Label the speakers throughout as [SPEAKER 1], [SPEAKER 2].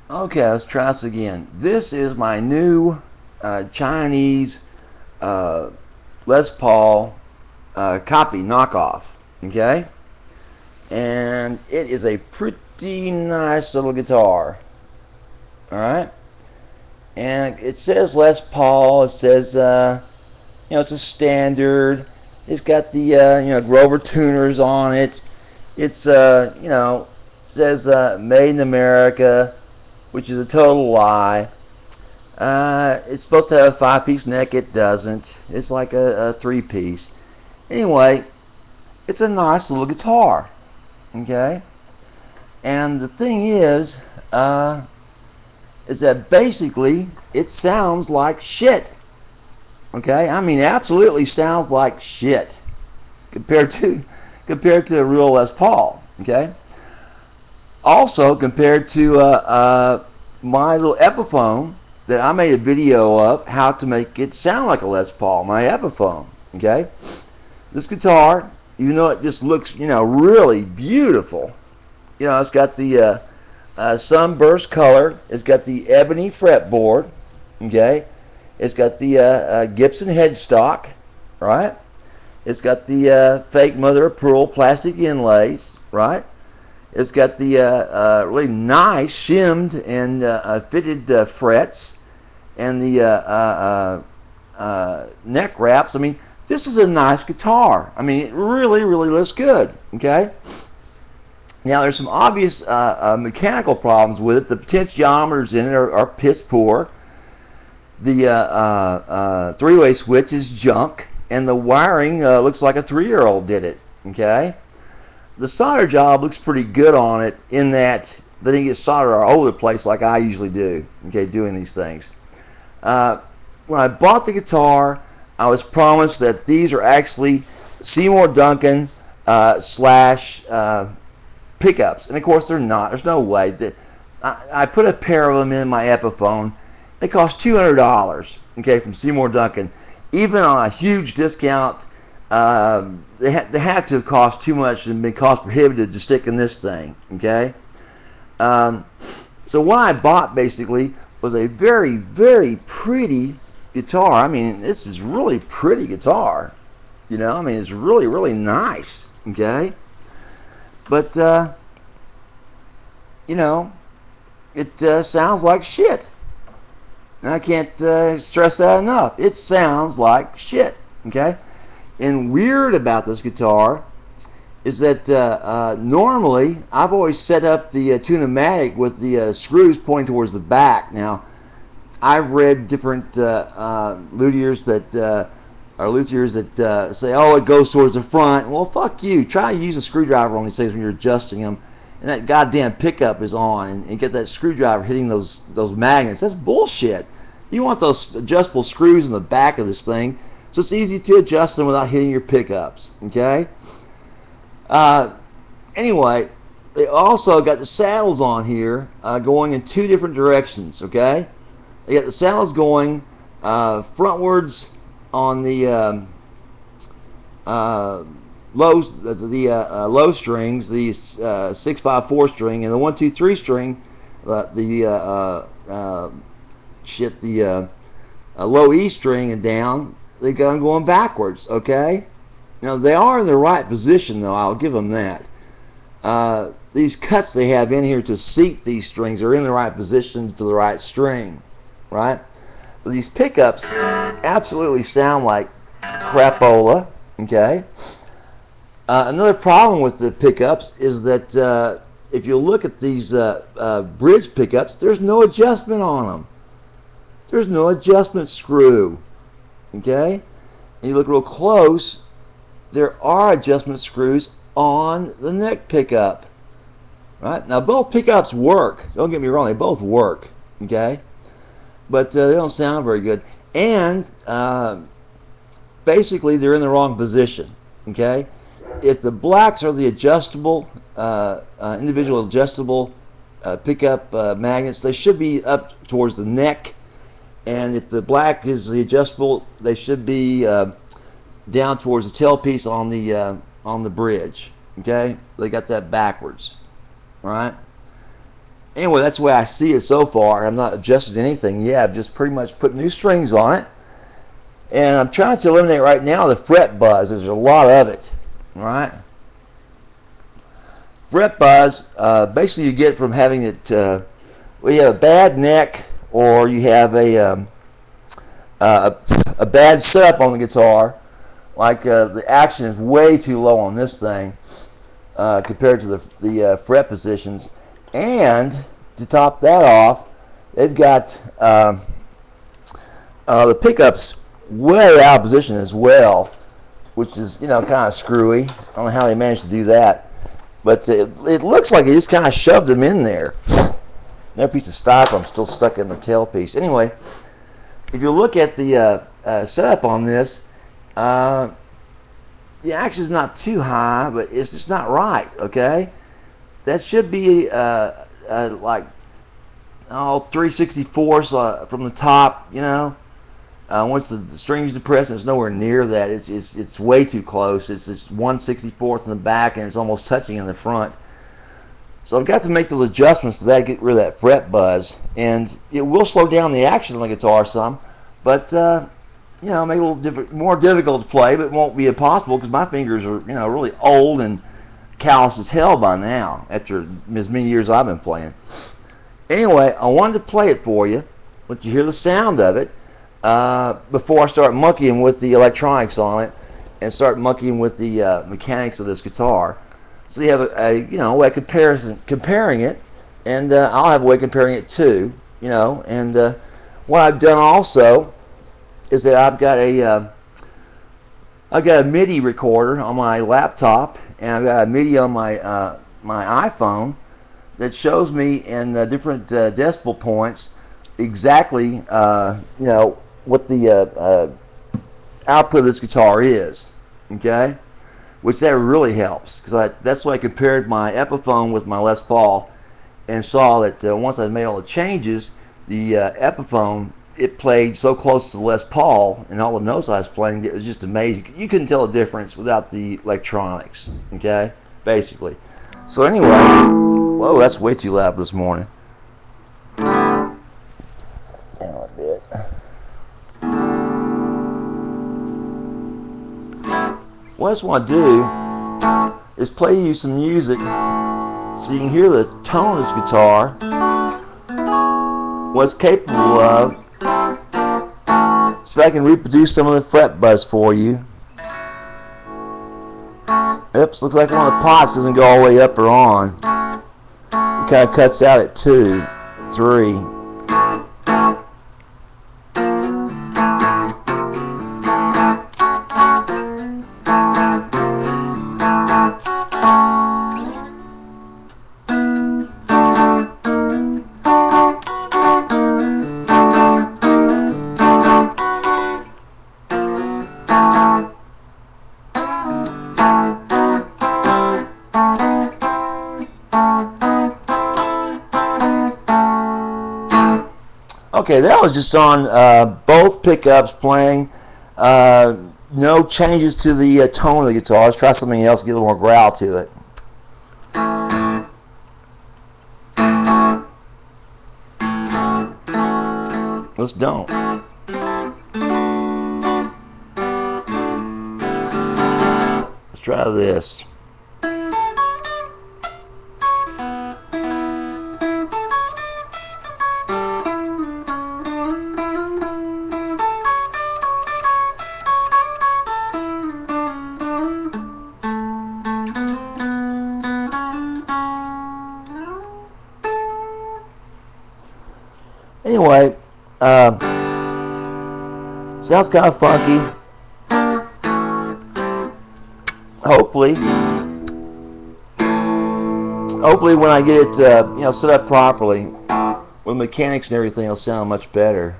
[SPEAKER 1] Okay, let's try this again. This is my new Chinese uh, Les Paul copy knockoff. Okay, and it is a pretty nice little guitar. All right, and it says Les Paul. It says it's a standard. It's got the Grover tuners on it. It's says made in America, which is a total lie. It's supposed to have a 5-piece neck. It doesn't. It's like a 3-piece. Anyway, it's a nice little guitar. Okay? And the thing is that basically it sounds like shit. Okay? I mean, absolutely sounds like shit compared to a real Les Paul. Okay? Also, compared to my little Epiphone that I made a video of how to make it sound like a Les Paul, my Epiphone. Okay, this guitar, even though it just looks, really beautiful, it's got the sunburst color. It's got the ebony fretboard. Okay, it's got the Gibson headstock, right? It's got the fake mother of pearl plastic inlays, right? It's got the really nice shimmed and fitted frets and the neck wraps. I mean, this is a nice guitar. I mean, it really, really looks good. Okay. Now, there's some obvious mechanical problems with it. The potentiometers in it are piss poor. The three-way switch is junk, and the wiring looks like a 3-year-old did it. Okay. The solder job looks pretty good on it in that they didn't get solder all over the place like I usually do, okay, doing these things. When I bought the guitar, I was promised that these are actually Seymour Duncan slash pickups. And of course they're not. There's no way. I put a pair of them in my Epiphone. They cost $200, okay, from Seymour Duncan. Even on a huge discount, they have to have cost too much and been cost prohibitive to stick in this thing. Okay, so what I bought basically was a very, very pretty guitar. I mean, this is really pretty guitar. I mean, it's really, really nice. Okay, but it sounds like shit. And I can't stress that enough. It sounds like shit. Okay. And weird about this guitar is that normally I've always set up the Tune-O-Matic with the screws pointing towards the back. Now, I've read different luthiers that say, oh, it goes towards the front. Well, fuck you. Try to use a screwdriver on these things when you're adjusting them, and that goddamn pickup is on, and get that screwdriver hitting those magnets. That's bullshit. You want those adjustable screws in the back of this thing, so it's easy to adjust them without hitting your pickups. Okay. Anyway, they also got the saddles on here going in 2 different directions. Okay. They got the saddles going frontwards on the low strings, the 6/5/4 string, and the 1/2/3 string, the low E string and down. They got them going backwards. Okay. Now they are in the right position, though. I'll give them that. These cuts they have in here to seat these strings are in the right position for the right string, right? But these pickups absolutely sound like crapola. Okay. Another problem with the pickups is that if you look at these bridge pickups, there's no adjustment on them. There's no adjustment screw. Okay? And you look real close, there are adjustment screws on the neck pickup. Right? Now both pickups work. Don't get me wrong, they both work. Okay? But they don't sound very good. And basically they're in the wrong position. Okay? If the blacks are the adjustable, individual adjustable pickup magnets, they should be up towards the neck. And if the black is the adjustable, they should be down towards the tailpiece on the bridge. Okay, they got that backwards, all right? Anyway, that's the way I see it so far. I'm not adjusted anything yet. I've just pretty much put new strings on it. And I'm trying to eliminate right now the fret buzz. There's a lot of it. Right? Fret buzz, basically you get from having it, well, you have a bad neck, or you have a bad setup on the guitar. Like the action is way too low on this thing compared to the fret positions. And to top that off, they've got the pickups way out of position as well, which is, you know, kind of screwy. I don't know how they managed to do that, but it looks like they just kind of shoved them in there. That piece of styrofoam still stuck in the tailpiece. Anyway, if you look at the setup on this, the action is not too high, but it's just not right. Okay, that should be like 3/64 from the top. You know, once the string's depressed, and it's nowhere near that. It's way too close. It's just 1/64 in the back, and it's almost touching in the front. So I've got to make those adjustments to that to get rid of that fret buzz, and it will slow down the action on the guitar some, but you know, make it a little more difficult to play, but it won't be impossible because my fingers are, you know, really old and calloused as hell by now after as many years I've been playing. Anyway, I wanted to play it for you, let you hear the sound of it before I start monkeying with the electronics on it and start monkeying with the mechanics of this guitar. So you have a you know, way of comparing it, and I'll have a way of comparing it too, you know. And what I've done also is that I've got a MIDI recorder on my laptop, and I've got a MIDI on my my iPhone that shows me in different decibel points exactly you know, what the output of this guitar is. Okay. Which that really helps, because that's why I compared my Epiphone with my Les Paul and saw that once I made all the changes, the Epiphone, it played so close to the Les Paul and all the notes I was playing, it was just amazing. You couldn't tell the difference without the electronics, okay, basically. So anyway, whoa, that's way too loud this morning. Down a bit. What I just want to do is play you some music so you can hear the tone of this guitar, what it's capable of, so I can reproduce some of the fret buzz for you. Oops, looks like one of the pots doesn't go all the way up or on. It kind of cuts out at 2, 3. Okay, that was just on both pickups playing. No changes to the tone of the guitar. Let's try something else, get a little more growl to it. Let's don't. Let's try this. Anyway, sounds kind of funky. Hopefully when I get it you know, set up properly with mechanics and everything, it'll sound much better.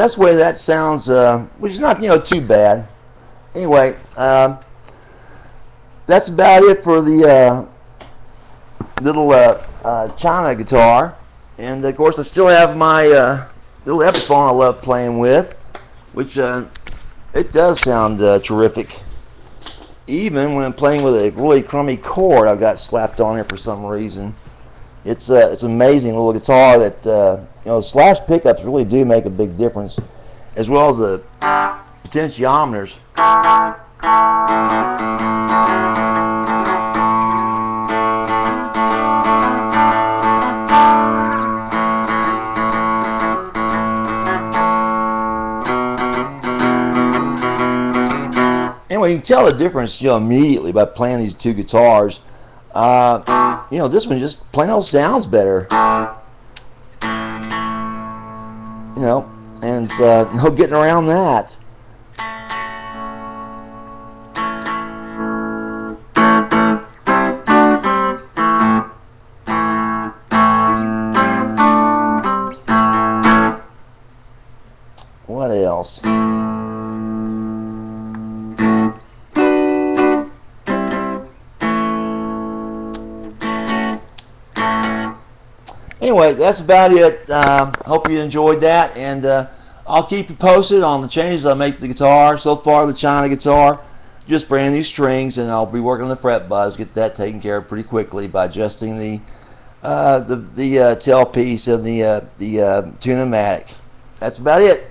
[SPEAKER 1] that's the way that sounds, which is not, too bad. Anyway, that's about it for the little China guitar. And of course I still have my little Epiphone I love playing with, which it does sound terrific, even when I'm playing with a really crummy chord I've got slapped on it for some reason. It's amazing little guitar that slash pickups really do make a big difference, as well as the potentiometers. Anyway, you can tell the difference, immediately by playing these two guitars. This one just plain old sounds better. And no getting around that. What else? Anyway, that's about it. Hope you enjoyed that, and I'll keep you posted on the changes I make to the guitar. So far, the China guitar, just brand new strings, and I'll be working on the fret buzz. Get that taken care of pretty quickly by adjusting the tail piece of the Tune-o-matic. That's about it.